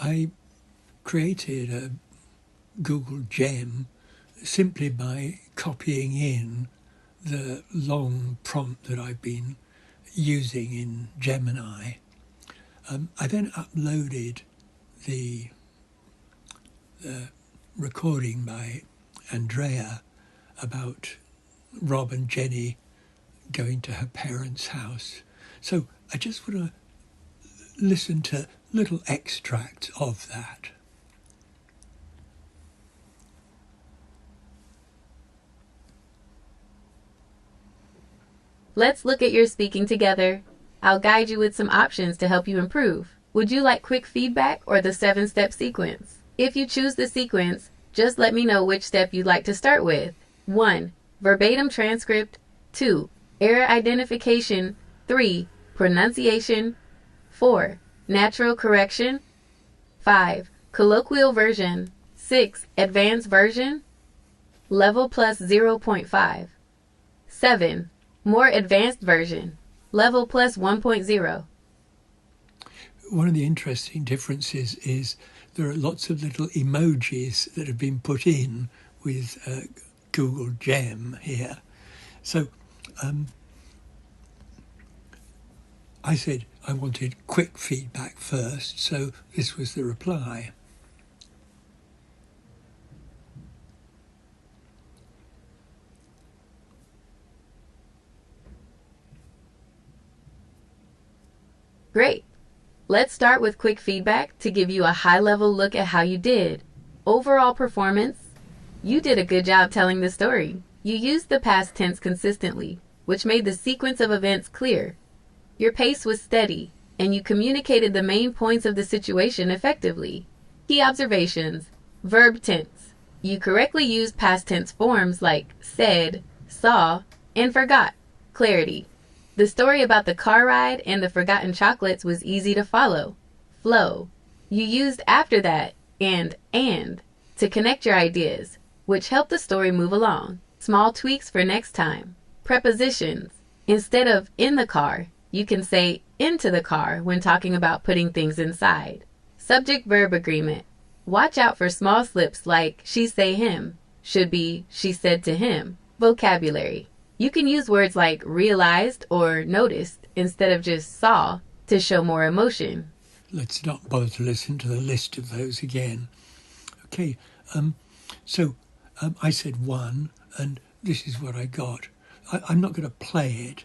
I created a Google Gem simply by copying in the long prompt that I've been using in Gemini. I then uploaded the recording by Andrea about Rob and Jenny going to her parents' house. So I just want to listen to little extracts of that. Let's look at your speaking together. I'll guide you with some options to help you improve. Would you like quick feedback or the 7-step sequence? If you choose the sequence, just let me know which step you'd like to start with. 1. Verbatim transcript. 2. Error identification. 3. Pronunciation. 4. Natural correction. 5. Colloquial version. 6. Advanced version. Level plus 0.5. 7. More advanced version. Level plus 1.0. One of the interesting differences is there are lots of little emojis that have been put in with Google Gem here. So I said I wanted quick feedback first, so this was the reply. Great. Let's start with quick feedback to give you a high-level look at how you did. Overall performance. You did a good job telling the story. You used the past tense consistently, which made the sequence of events clear. Your pace was steady, and you communicated the main points of the situation effectively. Key observations. Verb tense. You correctly used past tense forms like said, saw, and forgot. Clarity. The story about the car ride and the forgotten chocolates was easy to follow. Flow. You used after that and to connect your ideas, which helped the story move along. Small tweaks for next time. Prepositions. Instead of in the car, you can say into the car when talking about putting things inside. Subject-verb agreement. Watch out for small slips like she say him, should be she said to him. Vocabulary. You can use words like realized or noticed instead of just saw to show more emotion. Let's not bother to listen to the list of those again. Okay, so I said 1, and this is what I got. I'm not going to play it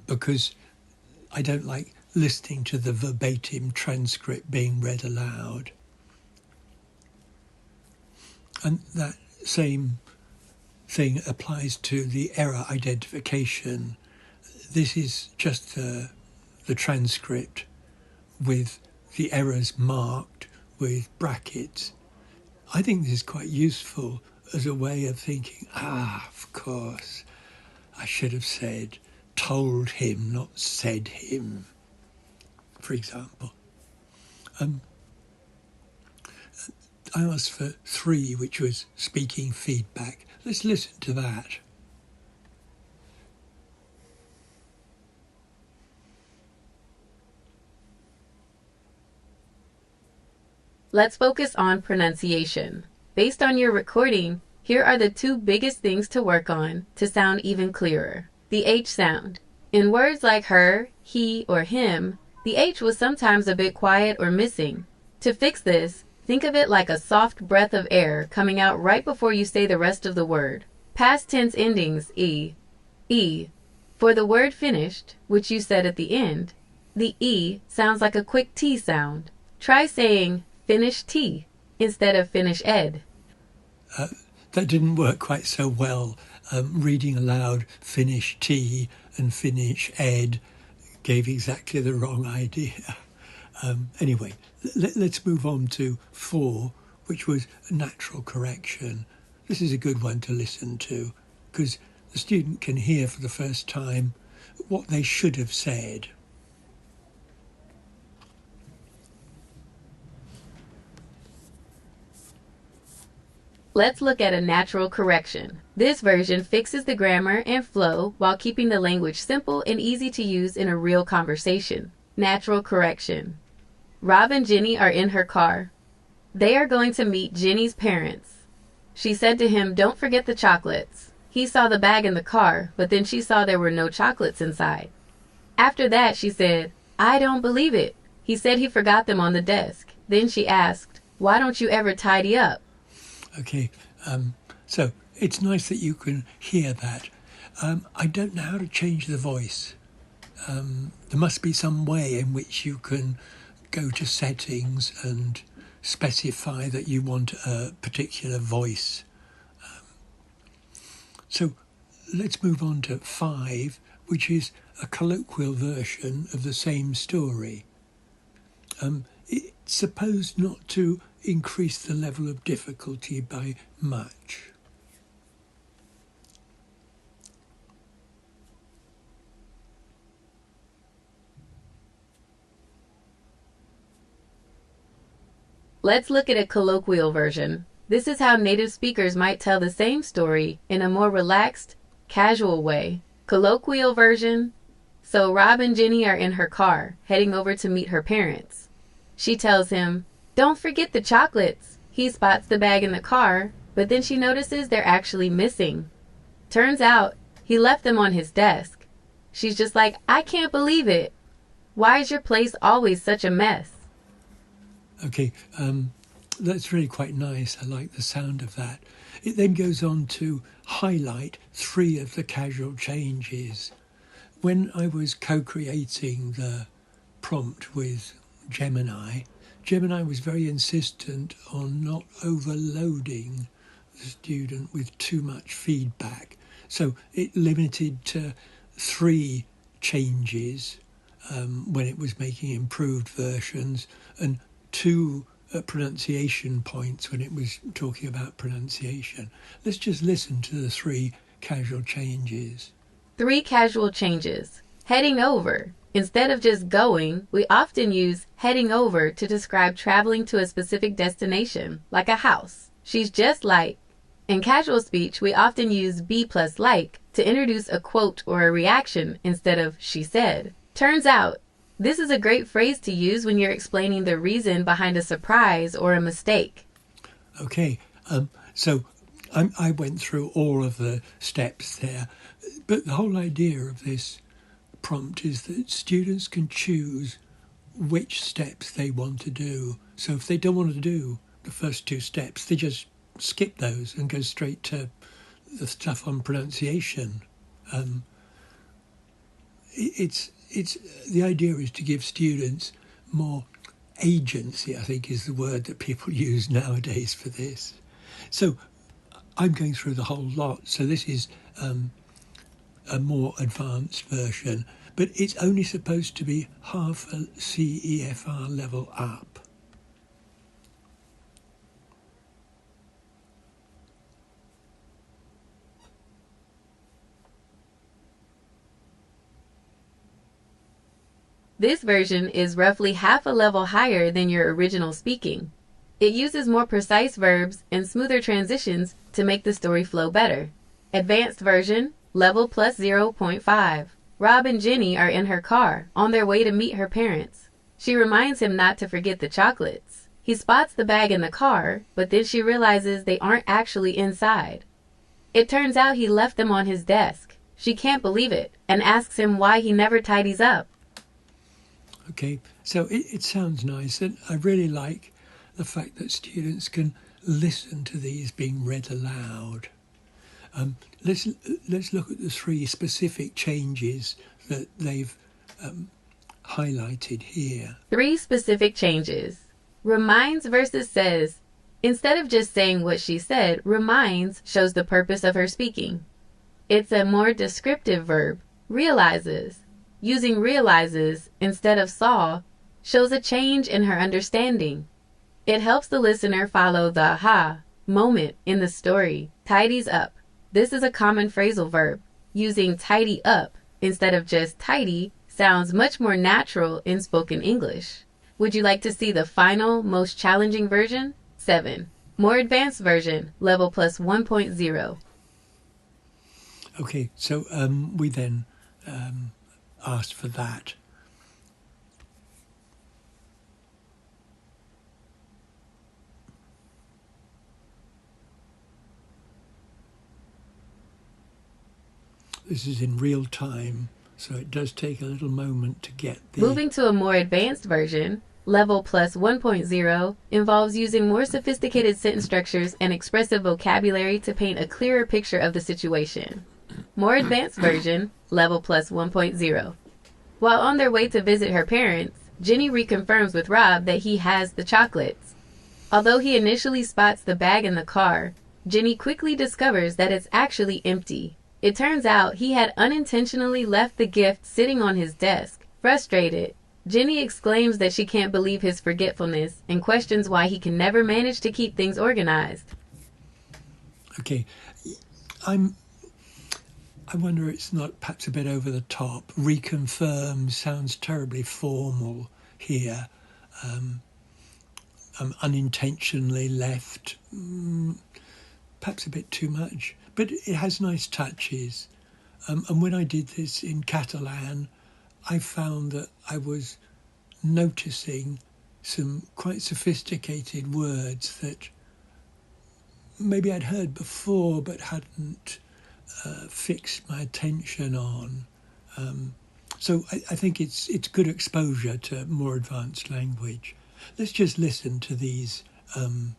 because I don't like listening to the verbatim transcript being read aloud. And that same thing applies to the error identification. This is just the transcript with the errors marked with brackets. I think this is quite useful as a way of thinking, of course, I should have said told him, not said him, for example. I asked for 3, which was speaking feedback. Let's listen to that. Let's focus on pronunciation. Based on your recording, here are the 2 biggest things to work on to sound even clearer. The H sound. In words like her, he, or him, the H was sometimes a bit quiet or missing. To fix this, think of it like a soft breath of air coming out right before you say the rest of the word. Past tense endings, e. For the word finished, which you said at the end, the E sounds like a quick T sound. Try saying finish T instead of finish ed. That didn't work quite so well. Reading aloud finish T and finish ed gave exactly the wrong idea. Anyway, let's move on to 4, which was natural correction. This is a good one to listen to because the student can hear for the first time what they should have said. Let's look at a natural correction. This version fixes the grammar and flow while keeping the language simple and easy to use in a real conversation. Natural correction. Rob and Jenny are in her car. They are going to meet Jenny's parents. She said to him, "Don't forget the chocolates." He saw the bag in the car, but then she saw there were no chocolates inside. After that, she said, "I don't believe it. He said he forgot them on the desk." Then she asked, "Why don't you ever tidy up?" Okay, so it's nice that you can hear that. I don't know how to change the voice. There must be some way in which you can go to settings and specify that you want a particular voice. So let's move on to 5, which is a colloquial version of the same story. It's supposed not to increase the level of difficulty by much. Let's look at a colloquial version. This is how native speakers might tell the same story in a more relaxed, casual way. Colloquial version. So Rob and Jenny are in her car, heading over to meet her parents. She tells him, "Don't forget the chocolates." He spots the bag in the car, but then she notices they're actually missing. Turns out, he left them on his desk. She's just like, "I can't believe it. Why is your place always such a mess?" Okay, that's really quite nice. I like the sound of that. It then goes on to highlight 3 of the casual changes. When I was co-creating the prompt with Gemini was very insistent on not overloading the student with too much feedback. So it limited to 3 changes when it was making improved versions, and 2 pronunciation points when it was talking about pronunciation. Let's just listen to the 3 casual changes. 3 casual changes. Heading over. Instead of just going, we often use heading over to describe traveling to a specific destination, like a house. She's just like. In casual speech, we often use be plus like to introduce a quote or a reaction instead of she said. Turns out, this is a great phrase to use when you're explaining the reason behind a surprise or a mistake. Okay, so I went through all of the steps there, but the whole idea of this prompt is that students can choose which steps they want to do. So if they don't want to do the first 2 steps, they just skip those and go straight to the stuff on pronunciation. It's the idea is to give students more agency, I think is the word that people use nowadays for this. So I'm going through the whole lot. So this is a more advanced version, but it's only supposed to be half a CEFR level up. This version is roughly half a level higher than your original speaking. It uses more precise verbs and smoother transitions to make the story flow better. Advanced version, level plus 0.5. Rob and Jenny are in her car, on their way to meet her parents. She reminds him not to forget the chocolates. He spots the bag in the car, but then she realizes they aren't actually inside. It turns out he left them on his desk. She can't believe it, and asks him why he never tidies up. Okay, so it sounds nice, and I really like the fact that students can listen to these being read aloud. Let's look at the 3 specific changes that they've highlighted here. 3 specific changes. Reminds versus says. Instead of just saying what she said, reminds shows the purpose of her speaking. It's a more descriptive verb. Realizes. Using realizes instead of saw shows a change in her understanding. It helps the listener follow the aha moment in the story. Tidies up. This is a common phrasal verb. Using tidy up instead of just tidy sounds much more natural in spoken English. Would you like to see the final, most challenging version? 7. More advanced version, level plus 1.0. Okay, so we then asked for that. This is in real time, so it does take a little moment to get the... Moving to a more advanced version, Level Plus 1.0 involves using more sophisticated sentence structures and expressive vocabulary to paint a clearer picture of the situation. More advanced version, Level Plus 1.0. While on their way to visit her parents, Jenny reconfirms with Rob that he has the chocolates. Although he initially spots the bag in the car, Jenny quickly discovers that it's actually empty. It turns out he had unintentionally left the gift sitting on his desk. Frustrated, Jenny exclaims that she can't believe his forgetfulness and questions why he can never manage to keep things organized. Okay, I wonder it's not perhaps a bit over the top. Reconfirm sounds terribly formal here. Unintentionally left, perhaps a bit too much, but it has nice touches. And when I did this in Catalan, I found that I was noticing some quite sophisticated words that maybe I'd heard before but hadn't fixed my attention on. So I think it's good exposure to more advanced language. Let's just listen to these, the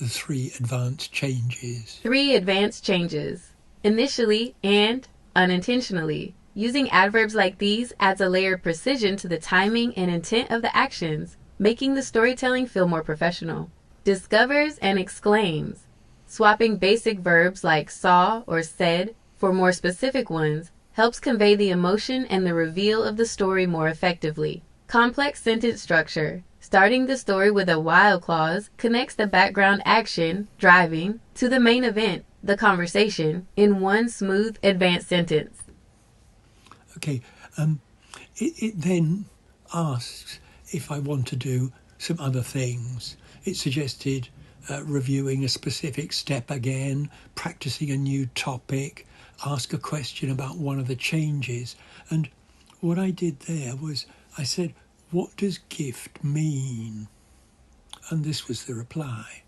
3 advanced changes. 3 advanced changes. Initially and unintentionally. Using adverbs like these adds a layer of precision to the timing and intent of the actions, making the storytelling feel more professional. Discovers and exclaims. Swapping basic verbs like saw or said for more specific ones helps convey the emotion and the reveal of the story more effectively. Complex sentence structure. Starting the story with a while clause connects the background action, driving, to the main event, the conversation, in one smooth, advanced sentence. Okay, it then asks if I want to do some other things. It suggested reviewing a specific step again, practicing a new topic, ask a question about one of the changes. And what I did there was I said, what does gift mean? And this was the reply.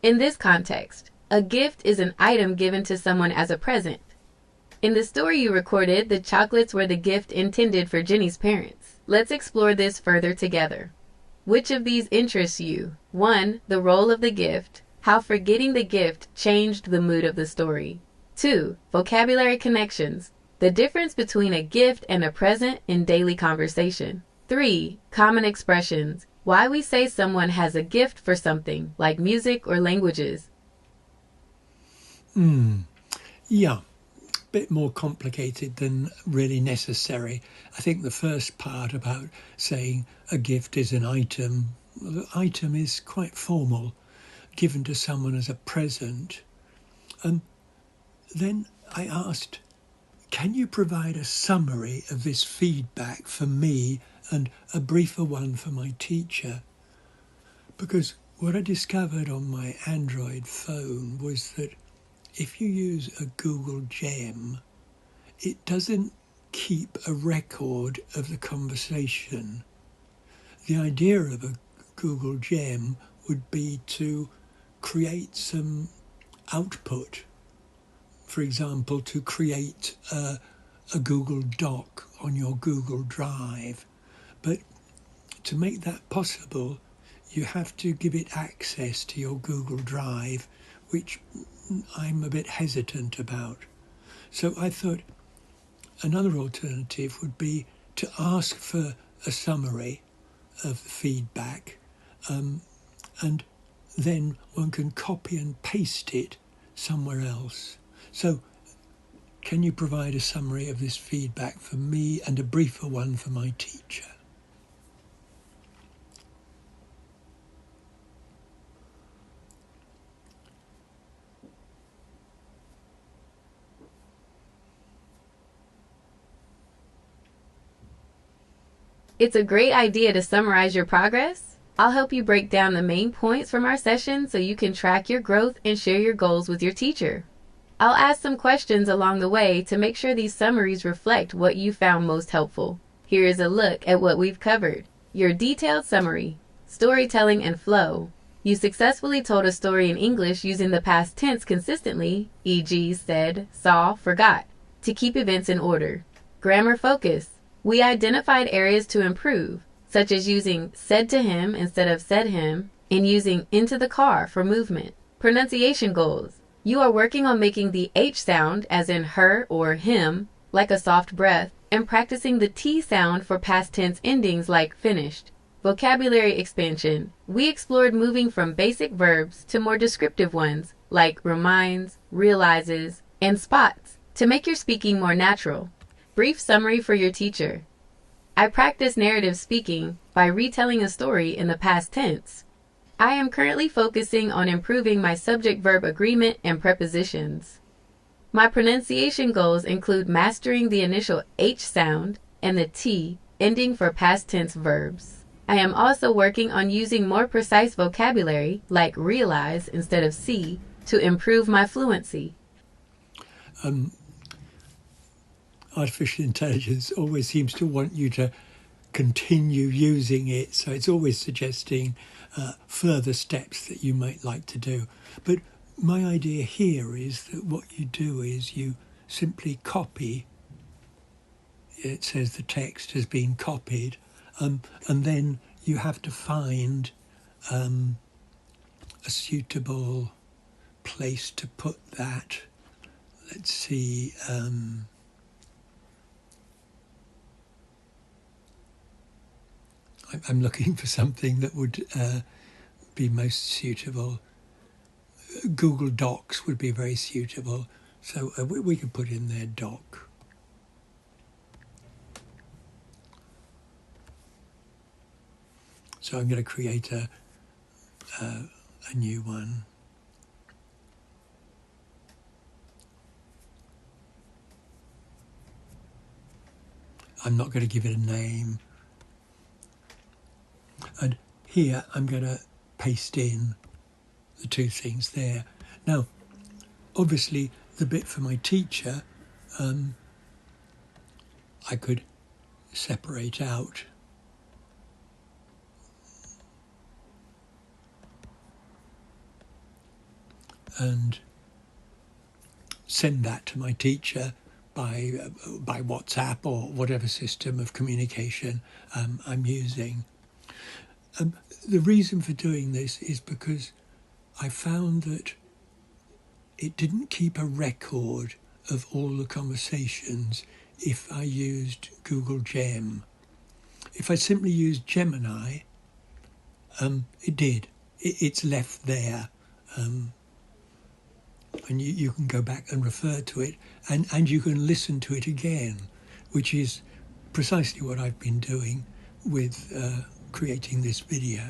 In this context, a gift is an item given to someone as a present. In the story you recorded, the chocolates were the gift intended for Jenny's parents. Let's explore this further together. Which of these interests you? 1. The role of the gift. How forgetting the gift changed the mood of the story. 2. Vocabulary connections. The difference between a gift and a present in daily conversation. 3. Common expressions. Why we say someone has a gift for something, like music or languages. Yeah, bit more complicated than really necessary. I think the first part about saying a gift is an item, well, the item is quite formal, given to someone as a present. Then I asked, can you provide a summary of this feedback for me and a briefer one for my teacher? Because what I discovered on my Android phone was that if you use a Google Gem, it doesn't keep a record of the conversation. The idea of a Google Gem would be to create some output. For example, to create a Google Doc on your Google Drive. But to make that possible, you have to give it access to your Google Drive, which I'm a bit hesitant about. So I thought another alternative would be to ask for a summary of the feedback, and then one can copy and paste it somewhere else. So can you provide a summary of this feedback for me and a briefer one for my teacher? It's a great idea to summarize your progress. I'll help you break down the main points from our session so you can track your growth and share your goals with your teacher. I'll ask some questions along the way to make sure these summaries reflect what you found most helpful. Here is a look at what we've covered. Your detailed summary, storytelling and flow, You successfully told a story in English using the past tense consistently, e.g., said, saw, forgot, to keep events in order. Grammar focus. We identified areas to improve, such as using said to him instead of said him, and using into the car for movement. Pronunciation goals. You are working on making the H sound, as in her or him, like a soft breath, and practicing the T sound for past tense endings like finished. Vocabulary expansion. We explored moving from basic verbs to more descriptive ones, like reminds, realizes, and spots, to make your speaking more natural. Brief summary for your teacher. I practice narrative speaking by retelling a story in the past tense. I am currently focusing on improving my subject-verb agreement and prepositions. My pronunciation goals include mastering the initial H sound and the T ending for past tense verbs. I am also working on using more precise vocabulary, like realize instead of see, to improve my fluency. Artificial intelligence always seems to want you to continue using it, so it's always suggesting further steps that you might like to do. But my idea here is that what you do is you simply copy. It says the text has been copied, and then you have to find a suitable place to put that. Let's see. I'm looking for something that would be most suitable. Google Docs would be very suitable, so we could put in there doc. So I'm going to create a new one. I'm not going to give it a name. And here I'm going to paste in the two things there. Now, obviously, the bit for my teacher, I could separate out. And send that to my teacher by WhatsApp or whatever system of communication I'm using. The reason for doing this is because I found that it didn't keep a record of all the conversations if I used Google Gem. If I simply used Gemini, it did. It's left there. And you can go back and refer to it, and you can listen to it again, which is precisely what I've been doing with creating this video.